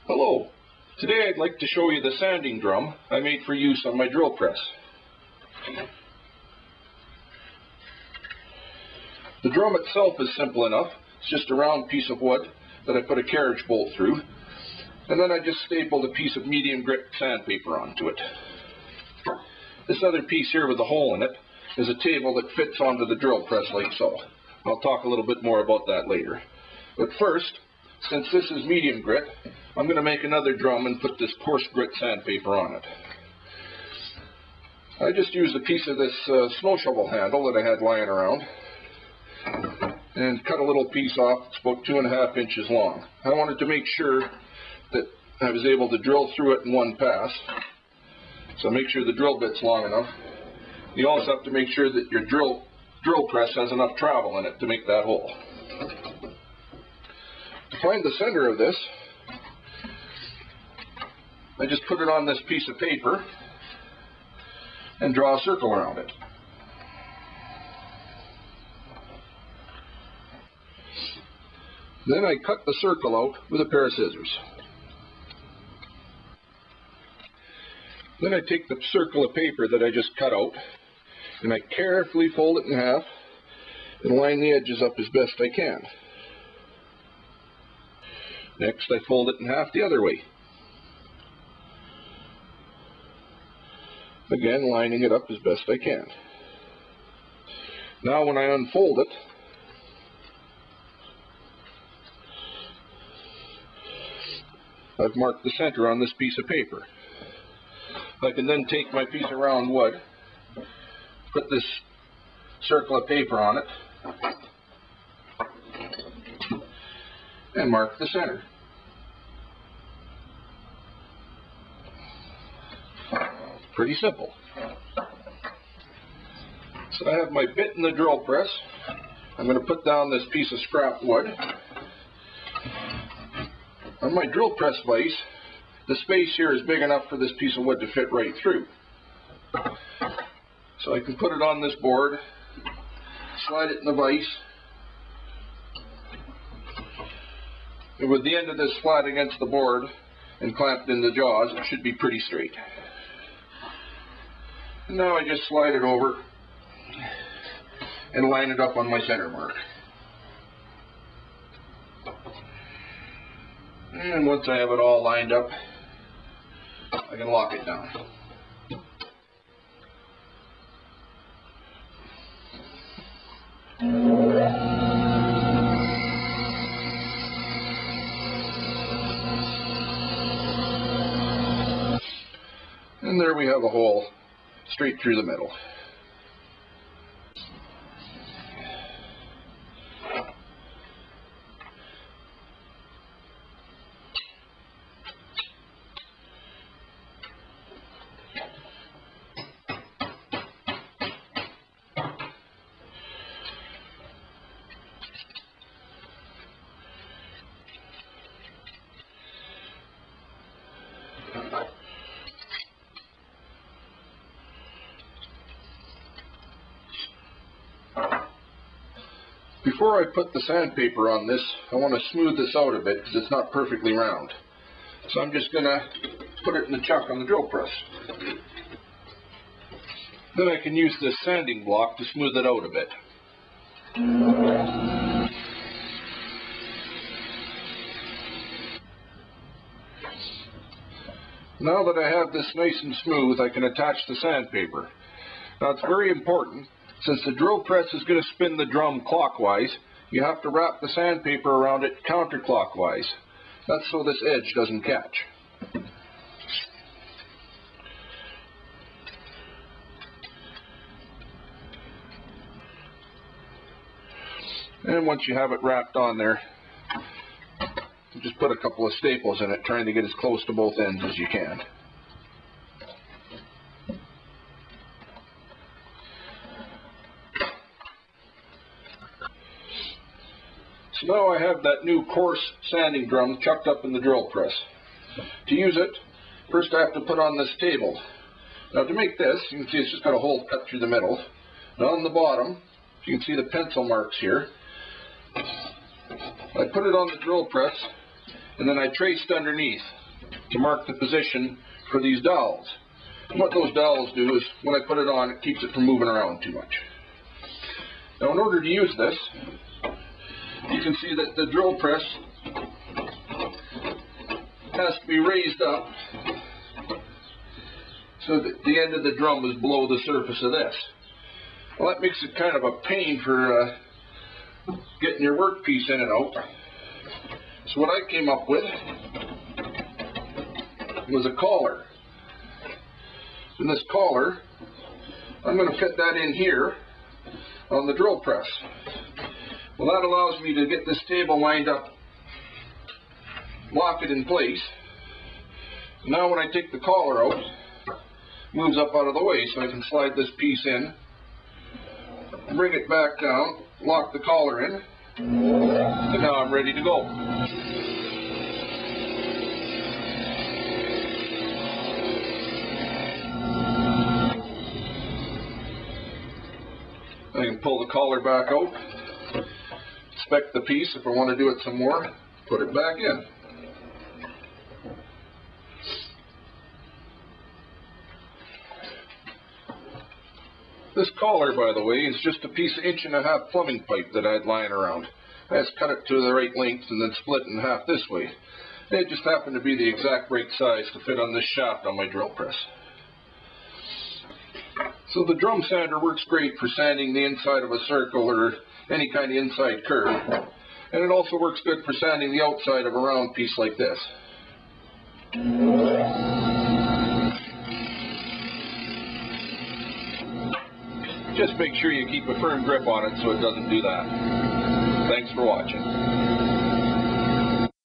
Hello. Today I'd like to show you the sanding drum I made for use on my drill press. The drum itself is simple enough. It's just a round piece of wood that I put a carriage bolt through, and then I just stapled a piece of medium grit sandpaper onto it. This other piece here with a hole in it is a table that fits onto the drill press like so. I'll talk a little bit more about that later. But first, since this is medium grit, I'm going to make another drum and put this coarse grit sandpaper on it. I just used a piece of this snow shovel handle that I had lying around and cut a little piece off. It's about 2.5 inches long. I wanted to make sure that I was able to drill through it in one pass. So make sure the drill bit's long enough. You also have to make sure that your drill press has enough travel in it to make that hole. To find the center of this, I just put it on this piece of paper and draw a circle around it. Then I cut the circle out with a pair of scissors. Then I take the circle of paper that I just cut out and I carefully fold it in half and line the edges up as best I can. Next, I fold it in half the other way. Again, lining it up as best I can. Now when I unfold it, I've marked the center on this piece of paper. I can then take my piece of round wood, put this circle of paper on it, and mark the center. Pretty simple. So I have my bit in the drill press. I'm going to put down this piece of scrap wood. On my drill press vise, the space here is big enough for this piece of wood to fit right through. So I can put it on this board, slide it in the vise, and with the end of this flat against the board and clamped in the jaws, it should be pretty straight. And now I just slide it over and line it up on my center mark. And once I have it all lined up, I can lock it down. And there we have a hole straight through the middle. Before I put the sandpaper on this, I want to smooth this out a bit because it's not perfectly round. So I'm just going to put it in the chuck on the drill press. Then I can use this sanding block to smooth it out a bit. Now that I have this nice and smooth, I can attach the sandpaper. Now it's very important. Since the drill press is going to spin the drum clockwise, you have to wrap the sandpaper around it counterclockwise. That's so this edge doesn't catch. And once you have it wrapped on there, you just put a couple of staples in it, trying to get as close to both ends as you can. So now I have that new coarse sanding drum chucked up in the drill press. To use it, first I have to put on this table. Now to make this, you can see it's just got a hole cut through the middle. Now on the bottom, you can see the pencil marks here. I put it on the drill press, and then I traced underneath to mark the position for these dowels. And what those dowels do is, when I put it on, it keeps it from moving around too much. Now, in order to use this, you can see that the drill press has to be raised up so that the end of the drum is below the surface of this. Well, that makes it kind of a pain for getting your workpiece in and out. So what I came up with was a collar. And this collar, I'm going to fit that in here on the drill press. Well, that allows me to get this table lined up, lock it in place. Now when I take the collar out, it moves up out of the way, so I can slide this piece in, bring it back down, lock the collar in, and now I'm ready to go. I can pull the collar back out, inspect the piece. If I want to do it some more, put it back in. This collar, by the way, is just a piece of 1.5 inch plumbing pipe that I had lying around. I just cut it to the right length and then split it in half this way. It just happened to be the exact right size to fit on this shaft on my drill press. So the drum sander works great for sanding the inside of a circle or any kind of inside curve. And it also works good for sanding the outside of a round piece like this. Just make sure you keep a firm grip on it so it doesn't do that. Thanks for watching.